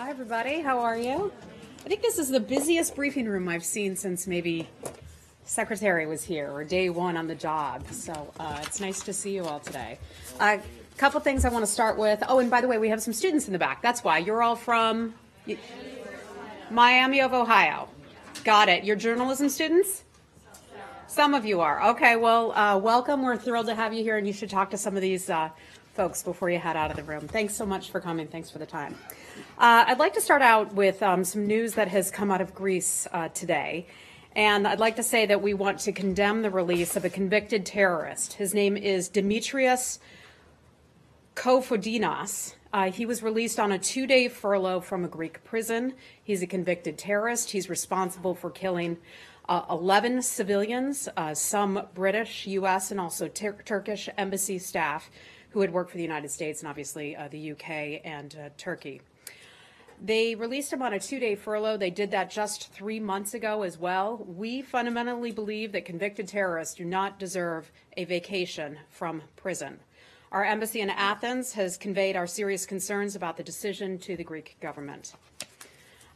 Hi, everybody. How are you? I think this is the busiest briefing room I've seen since maybe Secretary was here or day one on the job. So it's nice to see you all today. A couple things I want to start with. Oh, and by the way, we have some students in the back. That's why. You're all from Miami of Ohio. Got it. You're journalism students? Some of you are. Okay, well, welcome. We're thrilled to have you here, and you should talk to some of these folks before you head out of the room. Thanks so much for coming. Thanks for the time. I'd like to start out with some news that has come out of Greece today. And I'd like to say that we want to condemn the release of a convicted terrorist. His name is Dimitrios Kofodinas. He was released on a 2-day furlough from a Greek prison. He's a convicted terrorist. He's responsible for killing 11 civilians, some British, U.S., and also Turkish embassy staff who had worked for the United States and obviously the UK and Turkey. They released him on a 2-day furlough. They did that just 3 months ago as well. We fundamentally believe that convicted terrorists do not deserve a vacation from prison. Our embassy in Athens has conveyed our serious concerns about the decision to the Greek government.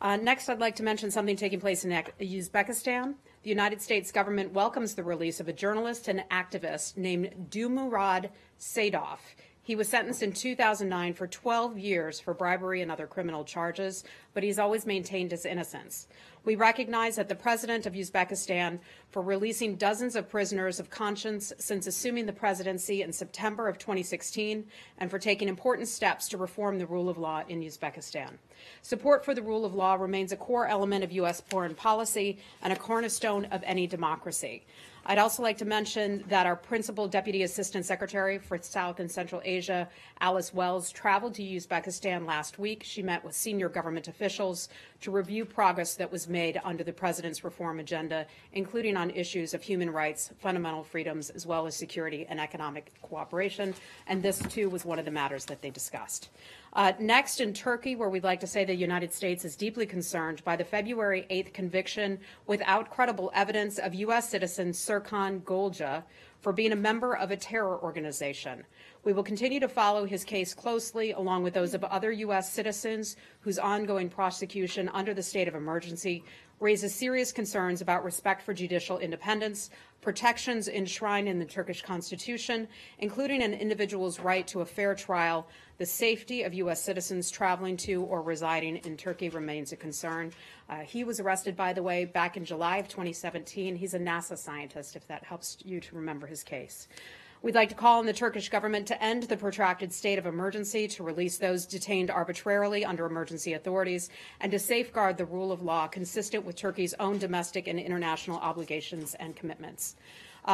Next, I'd like to mention something taking place in Uzbekistan. The United States government welcomes the release of a journalist and activist named Dumurad Sadov. He was sentenced in 2009 for 12 years for bribery and other criminal charges, but he's always maintained his innocence. We recognize that the president of Uzbekistan for releasing dozens of prisoners of conscience since assuming the presidency in September of 2016 and for taking important steps to reform the rule of law in Uzbekistan. Support for the rule of law remains a core element of U.S. foreign policy and a cornerstone of any democracy. I'd also like to mention that our Principal Deputy Assistant Secretary for South and Central Asia, Alice Wells, traveled to Uzbekistan last week. She met with senior government officials to review progress that was made under the president's reform agenda, including on issues of human rights, fundamental freedoms, as well as security and economic cooperation. And this, too, was one of the matters that they discussed. Next, in Turkey, where we'd like to say the United States is deeply concerned by the February 8th conviction without credible evidence of U.S. citizen Serkan Golja for being a member of a terror organization. We will continue to follow his case closely, along with those of other U.S. citizens whose ongoing prosecution under the state of emergency raises serious concerns about respect for judicial independence, protections enshrined in the Turkish constitution, including an individual's right to a fair trial. The safety of U.S. citizens traveling to or residing in Turkey remains a concern. He was arrested, by the way, back in July of 2017. He's a NASA scientist, if that helps you to remember his case. We'd like to call on the Turkish government to end the protracted state of emergency, to release those detained arbitrarily under emergency authorities, and to safeguard the rule of law consistent with Turkey's own domestic and international obligations and commitments.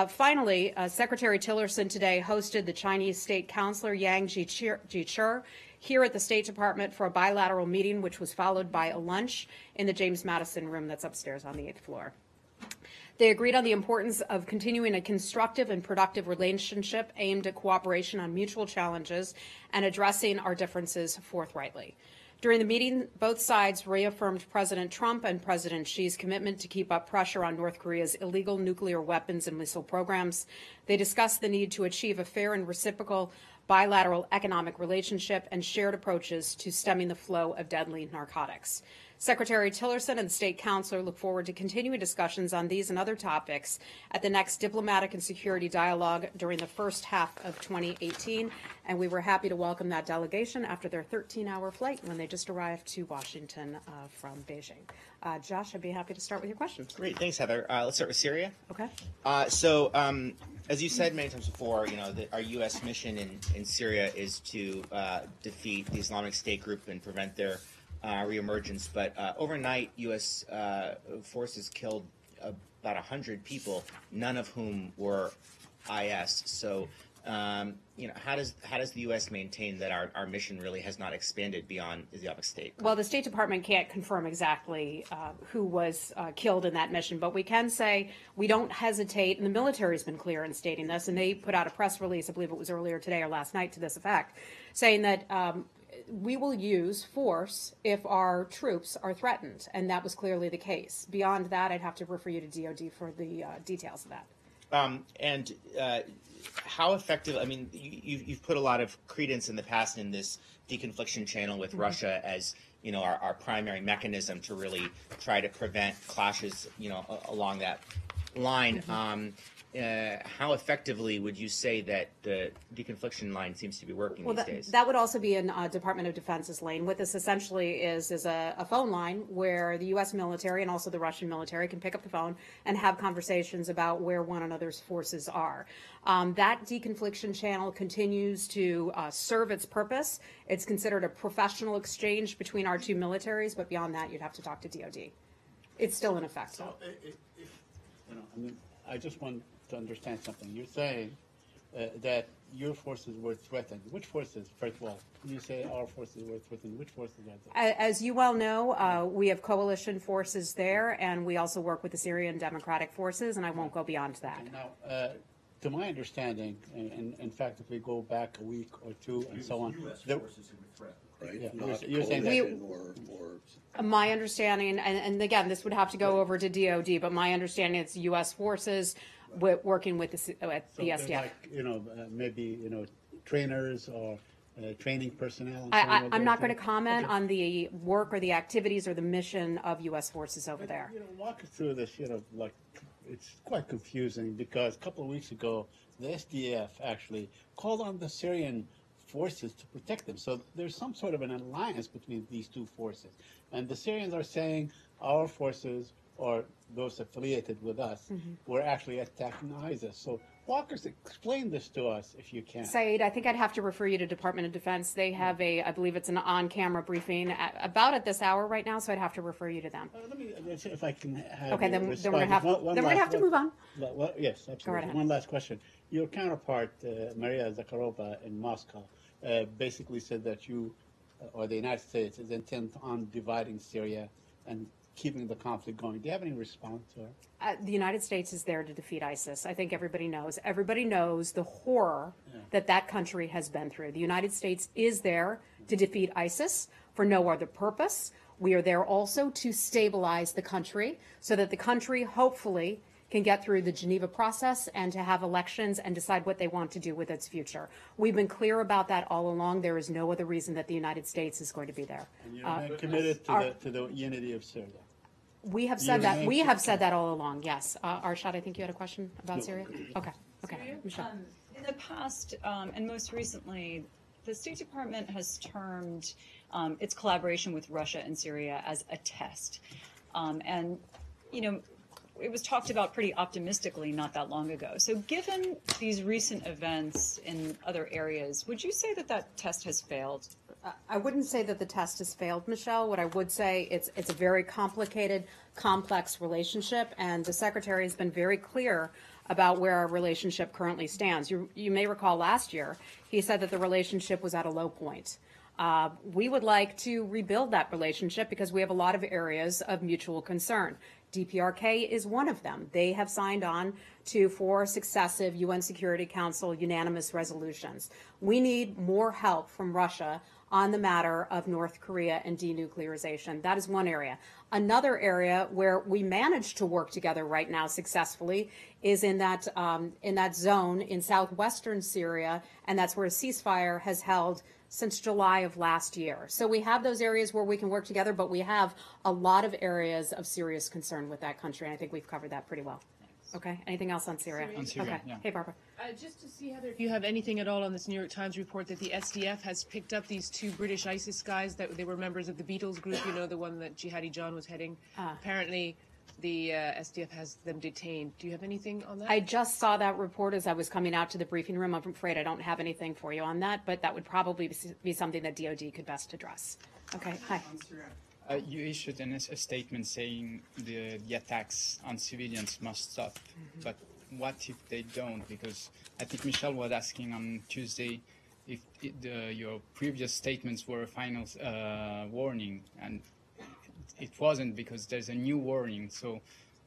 Finally, Secretary Tillerson today hosted the Chinese State Counselor Yang Jiechi here at the State Department for a bilateral meeting, which was followed by a lunch in the James Madison room that's upstairs on the 8th floor. They agreed on the importance of continuing a constructive and productive relationship aimed at cooperation on mutual challenges and addressing our differences forthrightly. During the meeting, both sides reaffirmed President Trump and President Xi's commitment to keep up pressure on North Korea's illegal nuclear weapons and missile programs. They discussed the need to achieve a fair and reciprocal bilateral economic relationship and shared approaches to stemming the flow of deadly narcotics. Secretary Tillerson and the State Counselor look forward to continuing discussions on these and other topics at the next diplomatic and security dialogue during the first half of 2018. And we were happy to welcome that delegation after their 13-hour flight when they just arrived to Washington from Beijing. Josh, I'd be happy to start with your questions. Great. Thanks, Heather. Let's start with Syria. Okay. As you said many times before, our U.S. mission in Syria is to defeat the Islamic State group and prevent their reemergence, but overnight, U.S. Forces killed about 100 people, none of whom were IS. So, how does the U.S. maintain that our mission really has not expanded beyond Islamic State? Well, the State Department can't confirm exactly who was killed in that mission, but we can say we don't hesitate, and the military's been clear in stating this, and they put out a press release, I believe it was earlier today or last night to this effect, saying that we will use force if our troops are threatened, and that was clearly the case. Beyond that, I'd have to refer you to DOD for the details of that. How effective, I mean, you've put a lot of credence in the past in this deconfliction channel with Russia as our primary mechanism to really try to prevent clashes, along that line. How effectively would you say that the deconfliction line seems to be working these days? That would also be in Department of Defense's lane. What this essentially is a phone line where the U.S. military and also the Russian military can pick up the phone and have conversations about where one another's forces are. That deconfliction channel continues to serve its purpose. It's considered a professional exchange between our two militaries, but beyond that, you'd have to talk to DOD. It's still in effect. So, I just want to understand something. You're saying that your forces were threatened. Which forces, first of all? When you say our forces were threatened, which forces are they? As you well know, we have coalition forces there, and we also work with the Syrian Democratic Forces, and I won't go beyond that. Okay, now, to my understanding, and in fact, if we go back a week or two and so on, U.S. there, forces who were threatened. yeah, Not you're saying that coalition or My understanding, and again, this would have to go over to DOD, but my understanding it's U.S. forces working with the so SDF. there's like, maybe, trainers or training personnel. And so on I'm not going to there. comment Okay. on the work or the activities or the mission of U.S. forces over there. Walk us through this, like, it's quite confusing because a couple of weeks ago, the SDF actually called on the Syrian forces to protect them. So there's some sort of an alliance between these two forces. And the Syrians are saying our forces, or those affiliated with us, were actually attacking ISIS. So explain this to us if you can. Saeed, I think I'd have to refer you to Department of Defense. They have I believe it's an on-camera briefing about at this hour right now, so I'd have to refer you to them. Let's see if I can have. Okay, you then we're respond. going to have One to last- move on. Yes, absolutely. ahead. One last question. Your counterpart, Maria Zakharova in Moscow, basically said that you, or the United States, is intent on dividing Syria and keeping the conflict going. Do you have any response to her? The United States is there to defeat ISIS. I think everybody knows. Everybody knows the horror that country has been through. The United States is there to defeat ISIS for no other purpose. We are there also to stabilize the country so that the country hopefully can get through the Geneva process and to have elections and decide what they want to do with its future. We've been clear about that all along. There is no other reason that the United States is going to be there. And you're committed to the unity of Syria. We have said that. We have said that all along. Yes. Arshad, I think you had a question about Syria. Okay. Michelle. In the past, and most recently, the State Department has termed its collaboration with Russia and Syria as a test. And, it was talked about pretty optimistically not that long ago. So given these recent events in other areas, would you say that test has failed? I wouldn't say that the test has failed, Michelle. What I would say, it's a very complicated, complex relationship, and the Secretary has been very clear about where our relationship currently stands. You may recall last year, he said that the relationship was at a low point. We would like to rebuild that relationship because we have a lot of areas of mutual concern. DPRK is one of them. They have signed on to 4 successive UN Security Council unanimous resolutions. We need more help from Russia on the matter of North Korea and denuclearization. That is one area. Another area where we managed to work together right now successfully is in that zone in southwestern Syria, and that's where a ceasefire has held since July of last year. So we have those areas where we can work together, but we have a lot of areas of serious concern with that country, and I think we've covered that pretty well. Okay, anything else on Syria? On Syria, okay. yeah. Hey, Barbara. Just to see, Heather, if you have anything at all on this New York Times report that the SDF has picked up these 2 British ISIS guys that they were members of the Beatles group, the one that Jihadi John was heading. Apparently, the SDF has them detained. Do you have anything on that? I just saw that report as I was coming out to the briefing room. I'm afraid I don't have anything for you on that, but that would probably be something that DOD could best address. Okay, hi. You issued a statement saying the attacks on civilians must stop, but what if they don't? Because I think Michelle was asking on Tuesday if your previous statements were a final warning, and it wasn't, because there's a new warning. So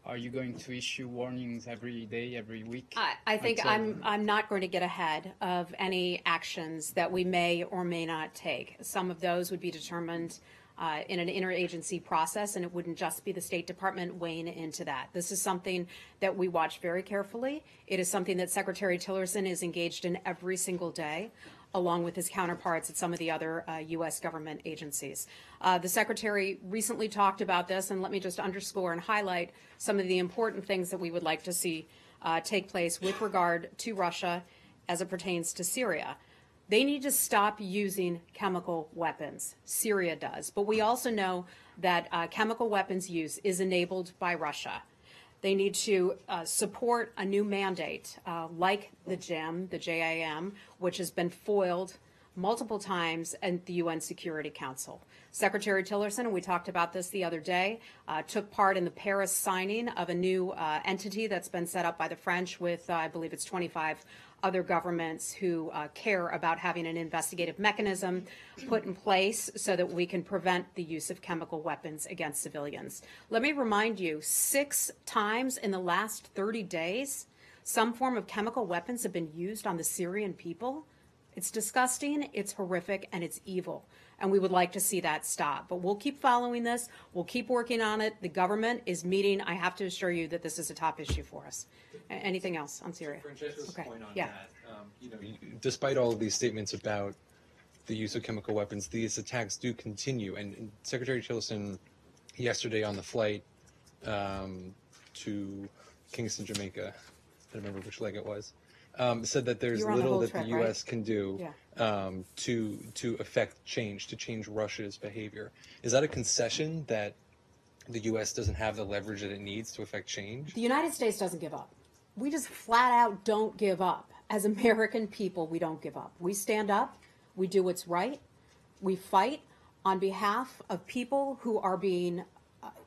are you going to issue warnings every day, every week? I think I'm not going to get ahead of any actions that we may or may not take. Some of those would be determined in an interagency process, and it wouldn't just be the State Department weighing into that. This is something that we watch very carefully. It is something that Secretary Tillerson is engaged in every single day. along with his counterparts at some of the other U.S. government agencies. The Secretary recently talked about this, and let me just underscore and highlight some of the important things that we would like to see take place with regard to Russia as it pertains to Syria. They need to stop using chemical weapons. Syria does. But we also know that chemical weapons use is enabled by Russia. They need to support a new mandate like the JAM, which has been foiled multiple times at the UN Security Council. Secretary Tillerson, and we talked about this the other day, took part in the Paris signing of a new entity that's been set up by the French with, I believe it's 25 other governments who care about having an investigative mechanism put in place so that we can prevent the use of chemical weapons against civilians. Let me remind you, 6 times in the last 30 days, some form of chemical weapons have been used on the Syrian people. It's disgusting, it's horrific, and it's evil. And we would like to see that stop. But we'll keep following this. We'll keep working on it. The government is meeting. I have to assure you that this is a top issue for us. Anything else on Syria? Francesco's point on Yeah. that, despite all of these statements about the use of chemical weapons, these attacks do continue. And Secretary Tillerson, yesterday on the flight to Kingston, Jamaica, I don't remember which leg it was, said that there's little that the U.S. can do to affect change, to change Russia's behavior. Is that a concession that the U.S. doesn't have the leverage that it needs to affect change? The United States doesn't give up. We just flat out don't give up. As American people, we don't give up. We stand up. We do what's right. We fight on behalf of people who are being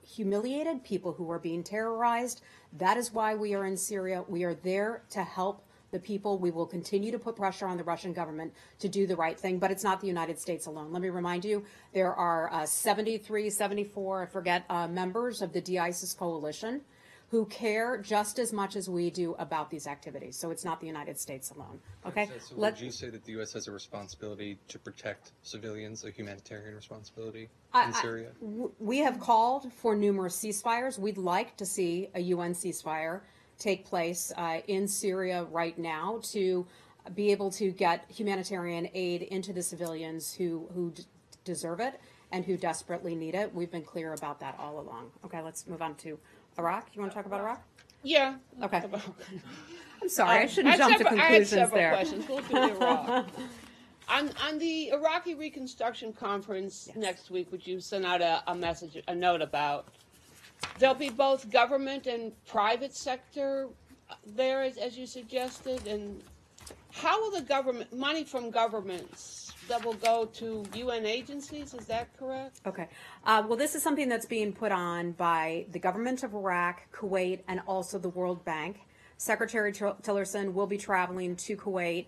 humiliated, people who are being terrorized. That is why we are in Syria. We are there to help the people. We will continue to put pressure on the Russian government to do the right thing, but it's not the United States alone. Let me remind you, there are 73, 74, I forget, members of the de-ISIS coalition who care just as much as we do about these activities. So it's not the United States alone. Okay? So would you say that the U.S. has a responsibility to protect civilians, a humanitarian responsibility in Syria? We have called for numerous ceasefires. We'd like to see a UN ceasefire take place in Syria right now to be able to get humanitarian aid into the civilians who deserve it and who desperately need it. We've been clear about that all along. Okay, let's move on to Iraq. You want to talk about Iraq? Yeah. Okay. I'm sorry, I shouldn't jump to conclusions I had several there. questions. We'll do Iraq. On the Iraqi Reconstruction Conference next week, which you sent out a note about, there'll be both government and private sector there, as you suggested. And how will the money from governments that will go to UN agencies? Is that correct? Okay. Well, this is something that's being put on by the government of Iraq, Kuwait, and also the World Bank. Secretary Tillerson will be traveling to Kuwait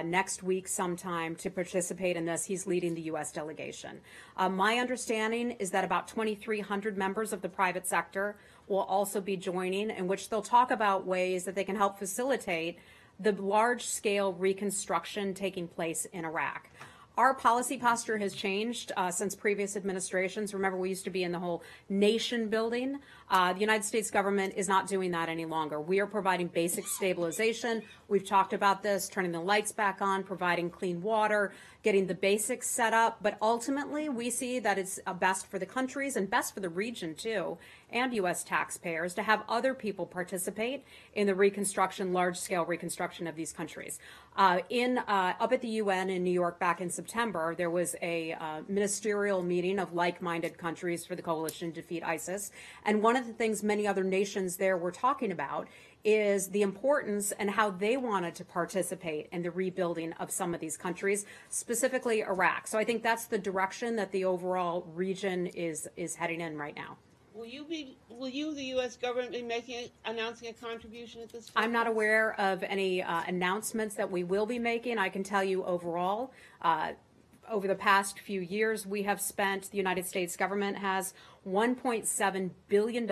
next week sometime to participate in this. He's leading the U.S. delegation. My understanding is that about 2,300 members of the private sector will also be joining, in which they'll talk about ways that they can help facilitate the large-scale reconstruction taking place in Iraq. Our policy posture has changed since previous administrations. Remember, we used to be in the whole nation building. The United States government is not doing that any longer. We are providing basic stabilization. We've talked about this, turning the lights back on, providing clean water, getting the basics set up. But ultimately, we see that it's best for the countries and best for the region, too, and U.S. taxpayers to have other people participate in the reconstruction, large-scale reconstruction of these countries. Up at the UN in New York back in September, there was a ministerial meeting of like-minded countries for the coalition to defeat ISIS. And one of the things many other nations there were talking about is the importance and how they wanted to participate in the rebuilding of some of these countries, specifically Iraq. So I think that's the direction that the overall region is heading in right now. Will you, the U.S. government, be announcing a contribution at this time? I'm not aware of any announcements that we will be making. I can tell you overall, over the past few years, the United States government has $1.7 billion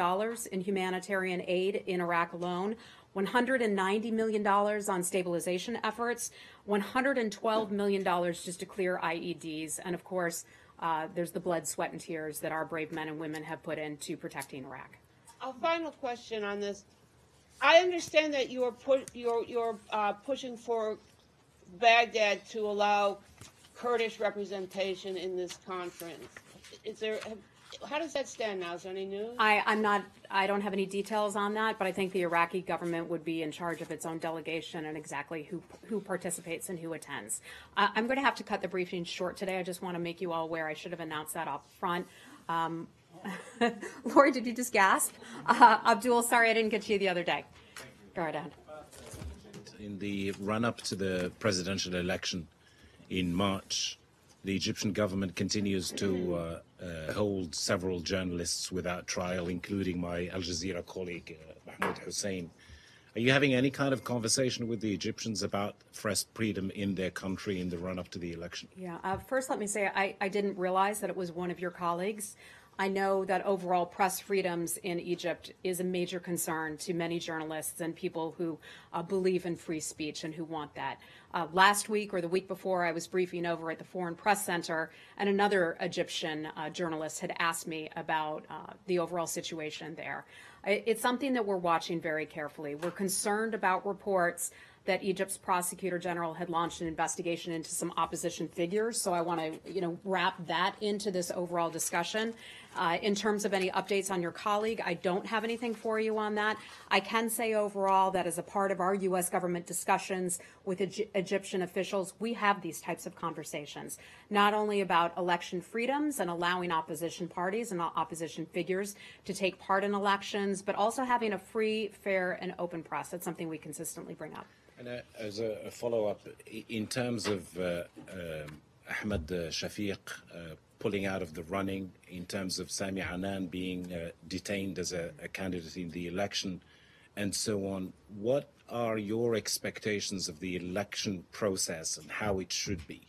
in humanitarian aid in Iraq alone, $190 million on stabilization efforts, $112 million just to clear IEDs, and of course, there's the blood, sweat, and tears that our brave men and women have put into protecting Iraq. A final question on this. I understand that you're pushing for Baghdad to allow Kurdish representation in this conference. How does that stand now? Is there any news? I don't have any details on that, but I think the Iraqi government would be in charge of its own delegation and exactly who participates and who attends. I'm going to have to cut the briefing short today. I just want to make you all aware. I should have announced that up front. Lori, did you just gasp? Abdul, sorry I didn't get to you the other day. Go right ahead. In the run-up to the presidential election in March, the Egyptian government continues to hold several journalists without trial, including my Al Jazeera colleague, Mahmoud Hussein. Are you having any kind of conversation with the Egyptians about press freedom in their country in the run-up to the election? Yeah. First, let me say I didn't realize that it was one of your colleagues. I know that overall press freedoms in Egypt is a major concern to many journalists and people who believe in free speech and who want that. Last week or the week before, I was briefing over at the Foreign Press Center, and another Egyptian journalist had asked me about the overall situation there. It's something that we're watching very carefully. We're concerned about reports that Egypt's prosecutor general had launched an investigation into some opposition figures. So I want to, wrap that into this overall discussion. In terms of any updates on your colleague, I don't have anything for you on that. I can say overall that as a part of our U.S. government discussions with Egyptian officials, we have these types of conversations, not only about election freedoms and allowing opposition parties and opposition figures to take part in elections, but also having a free, fair, and open press. That's something we consistently bring up. And as a follow-up, in terms of Ahmed Shafiq pulling out of the running, in terms of Sami Anan being detained as a candidate in the election, and so on, what are your expectations of the election process and how it should be?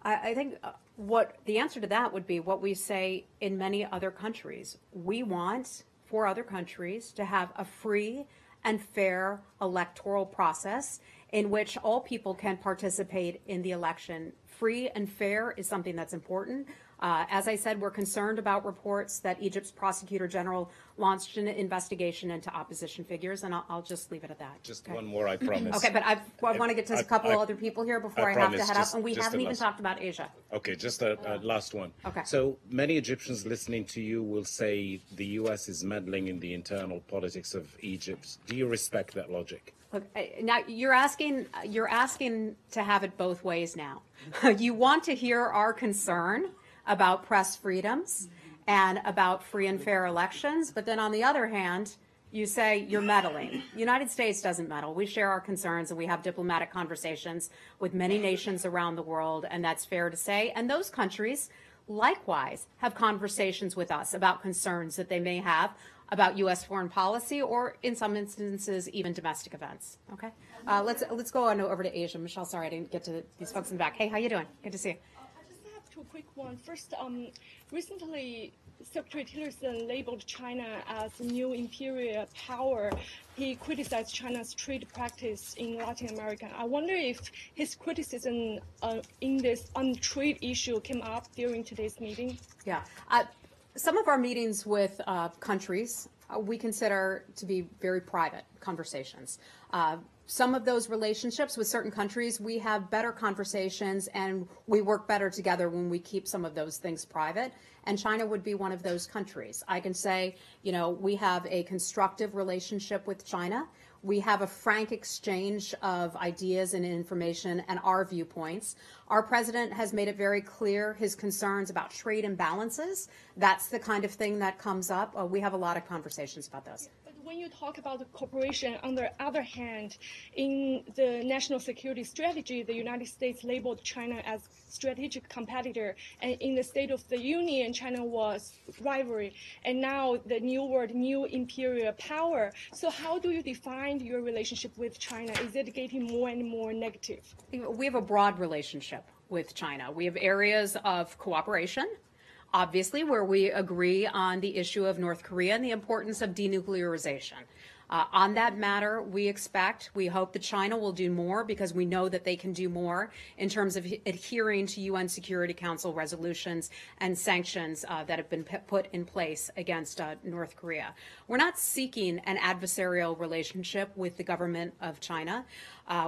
I think what the answer to that would be what we say in many other countries. We want for other countries to have a free and fair electoral process in which all people can participate in the election. Free and fair is something that's important. As I said, we're concerned about reports that Egypt's prosecutor general launched an investigation into opposition figures, and I'll just leave it at that. Just one more, I promise. Okay, but I want to get to a couple other people here before I have to head up, and we haven't even talked about Asia. Okay, just a last one. Okay. So many Egyptians listening to you will say the U.S. is meddling in the internal politics of Egypt. Do you respect that logic? Look, now you're asking to have it both ways now. You want to hear our concern about press freedoms and about free and fair elections, but then on the other hand, you say you're meddling. The United States doesn't meddle. We share our concerns and we have diplomatic conversations with many nations around the world, and that's fair to say. And those countries likewise have conversations with us about concerns that they may have about U.S. foreign policy or, in some instances, even domestic events. Okay, let's go on over to Asia. Michelle, sorry I didn't get to these folks in the back. Hey, how you doing? Good to see you. I just have two quick ones. First, recently Secretary Tillerson labeled China as a new imperial power. He criticized China's trade practice in Latin America. I wonder if his criticism in this on trade issue came up during today's meeting. Yeah. Some of our meetings with countries we consider to be very private conversations. Some of those relationships with certain countries, we have better conversations and we work better together when we keep some of those things private. And China would be one of those countries. I can say, we have a constructive relationship with China. We have a frank exchange of ideas and information and our viewpoints. Our president has made it very clear his concerns about trade imbalances. That's the kind of thing that comes up. We have a lot of conversations about those. But when you talk about the cooperation, on the other hand, in the national security strategy, the United States labeled China as strategic competitor. And in the State of the Union, China was rivalry. And now the new word, new imperial power. So how do you define your relationship with China? Is it getting more and more negative? We have a broad relationship with China. We have areas of cooperation, obviously, where we agree on the issue of North Korea and the importance of denuclearization. On that matter, we hope that China will do more because we know that they can do more in terms of adhering to UN Security Council resolutions and sanctions that have been put in place against North Korea. We're not seeking an adversarial relationship with the government of China.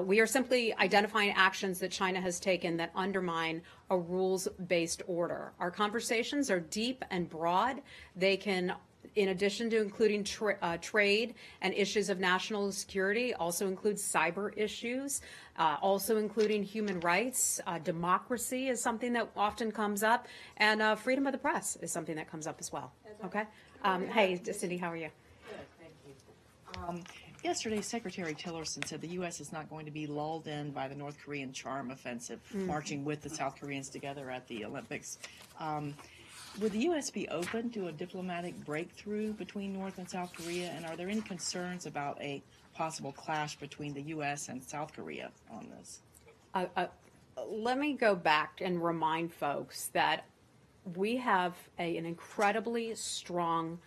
We are simply identifying actions that China has taken that undermine a rules-based order. Our conversations are deep and broad. They can, in addition to including trade and issues of national security, also include cyber issues, also including human rights. Democracy is something that often comes up, and freedom of the press is something that comes up as well. Okay? Hey, Cindy, how are you? Good, thank you. Yesterday, Secretary Tillerson said the U.S. is not going to be lulled in by the North Korean charm offensive, marching with the South Koreans together at the Olympics. Would the U.S. be open to a diplomatic breakthrough between North and South Korea, and are there any concerns about a possible clash between the U.S. and South Korea on this? Let me go back and remind folks that we have an incredibly strong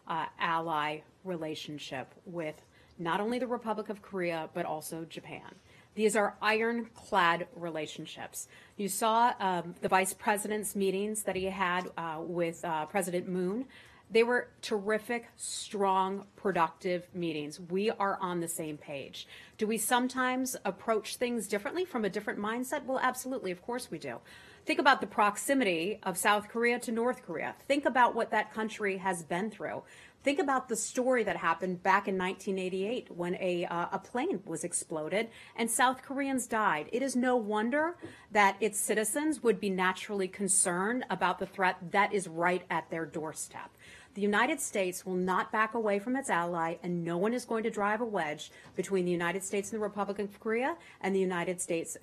ally relationship with not only the Republic of Korea, but also Japan. These are ironclad relationships. You saw the vice president's meetings that he had with President Moon. They were terrific, strong, productive meetings. We are on the same page. Do we sometimes approach things differently from a different mindset? Well, absolutely. Of course we do. Think about the proximity of South Korea to North Korea. Think about what that country has been through. Think about the story that happened back in 1988 when a plane was exploded and South Koreans died. It is no wonder that its citizens would be naturally concerned about the threat that is right at their doorstep. The United States will not back away from its ally, and no one is going to drive a wedge between the United States and the Republic of Korea and the United States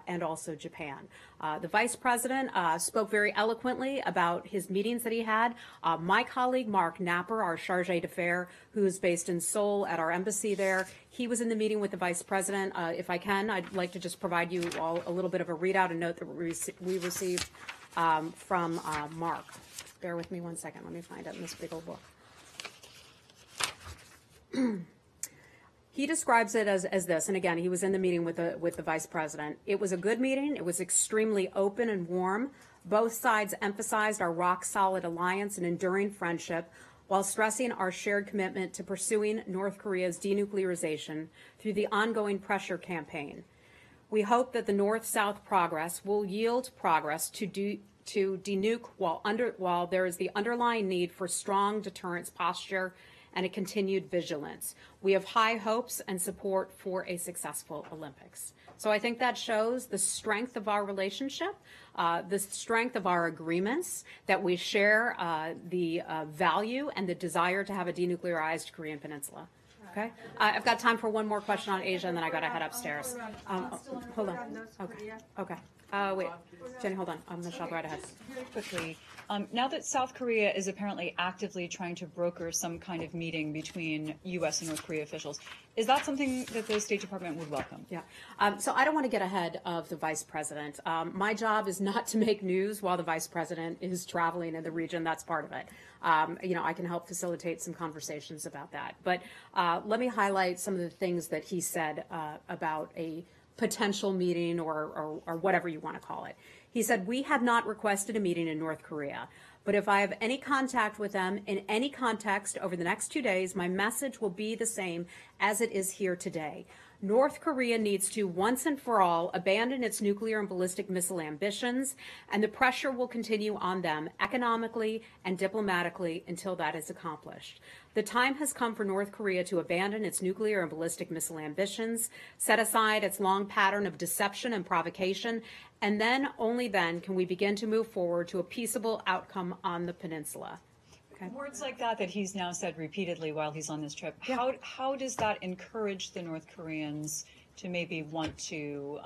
and also Japan. The vice president spoke very eloquently about his meetings that he had. My colleague, Mark Napper, our charge d'affaires, who is based in Seoul at our embassy there, he was in the meeting with the vice president. If I can, I'd like to just provide you all a little bit of a readout, a note that we received from Mark. Bear with me one second. Let me find it in this big old book. He describes it as this, and again, he was in the meeting with the vice president. It was a good meeting. It was extremely open and warm. Both sides emphasized our rock-solid alliance and enduring friendship while stressing our shared commitment to pursuing North Korea's denuclearization through the ongoing pressure campaign. We hope that the North-South progress will yield progress to denuke while there is the underlying need for strong deterrence posture and a continued vigilance. We have high hopes and support for a successful Olympics. So I think that shows the strength of our relationship, the strength of our agreements, that we share the value and the desire to have a denuclearized Korean Peninsula. Okay, I've got time for one more question on Asia, and then I got to head upstairs. Hold on. Okay. Wait, Jenny, hold on. Michelle, go right ahead. Very quickly, now that South Korea is apparently actively trying to broker some kind of meeting between U.S. and North Korea officials, is that something that the State Department would welcome? Yeah. So I don't want to get ahead of the vice president. My job is not to make news while the vice president is traveling in the region. That's part of it. I can help facilitate some conversations about that. But let me highlight some of the things that he said about a potential meeting or whatever you want to call it. He said, "We have not requested a meeting in North Korea, but if I have any contact with them in any context over the next 2 days, my message will be the same as it is here today. North Korea needs to, once and for all, abandon its nuclear and ballistic missile ambitions, and the pressure will continue on them economically and diplomatically until that is accomplished. The time has come for North Korea to abandon its nuclear and ballistic missile ambitions, set aside its long pattern of deception and provocation, and then, only then, can we begin to move forward to a peaceable outcome on the peninsula." Okay. Words like that he's now said repeatedly while he's on this trip, how does that encourage the North Koreans to maybe want to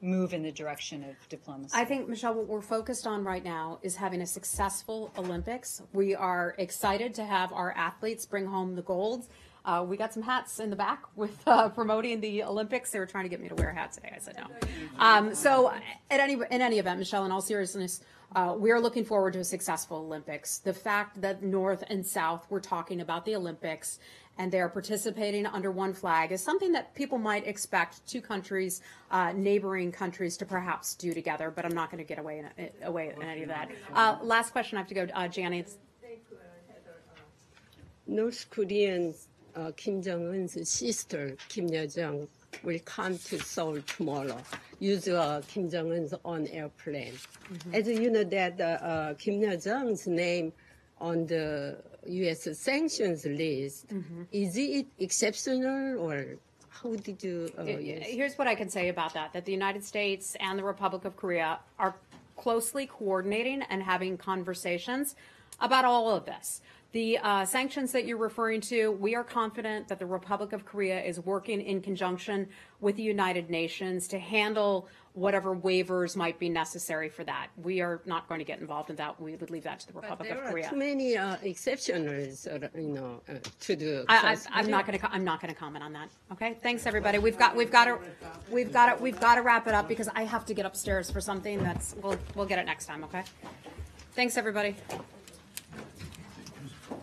move in the direction of diplomacy? I think, Michelle, what we're focused on right now is having a successful Olympics. We are excited to have our athletes bring home the gold. We got some hats in the back with promoting the Olympics. They were trying to get me to wear a hat today. I said no. So in any event, Michelle, in all seriousness, We are looking forward to a successful Olympics. The fact that North and South were talking about the Olympics and they're participating under one flag is something that people might expect two countries, neighboring countries, to perhaps do together, but I'm not going to get away in any of that. Last question, I have to go to Janet. North Korean Kim Jong-un's sister, Kim Yo-jong, will come to Seoul tomorrow, use Kim Jong-un's own airplane. Mm-hmm. As you know that Kim Yo-jong's name on the U.S. sanctions list, mm-hmm. Is it exceptional or how did you... Here's what I can say about that the United States and the Republic of Korea are closely coordinating and having conversations about all of this. The sanctions that you're referring to, we are confident that the Republic of Korea is working in conjunction with the United Nations to handle whatever waivers might be necessary for that. We are not going to get involved in that. We would leave that to the Republic of Korea. There are too many exceptionals, to the. I'm not going to comment on that. Okay. Thanks, everybody. We've got to wrap it up because I have to get upstairs for something. We'll get it next time. Okay. Thanks, everybody.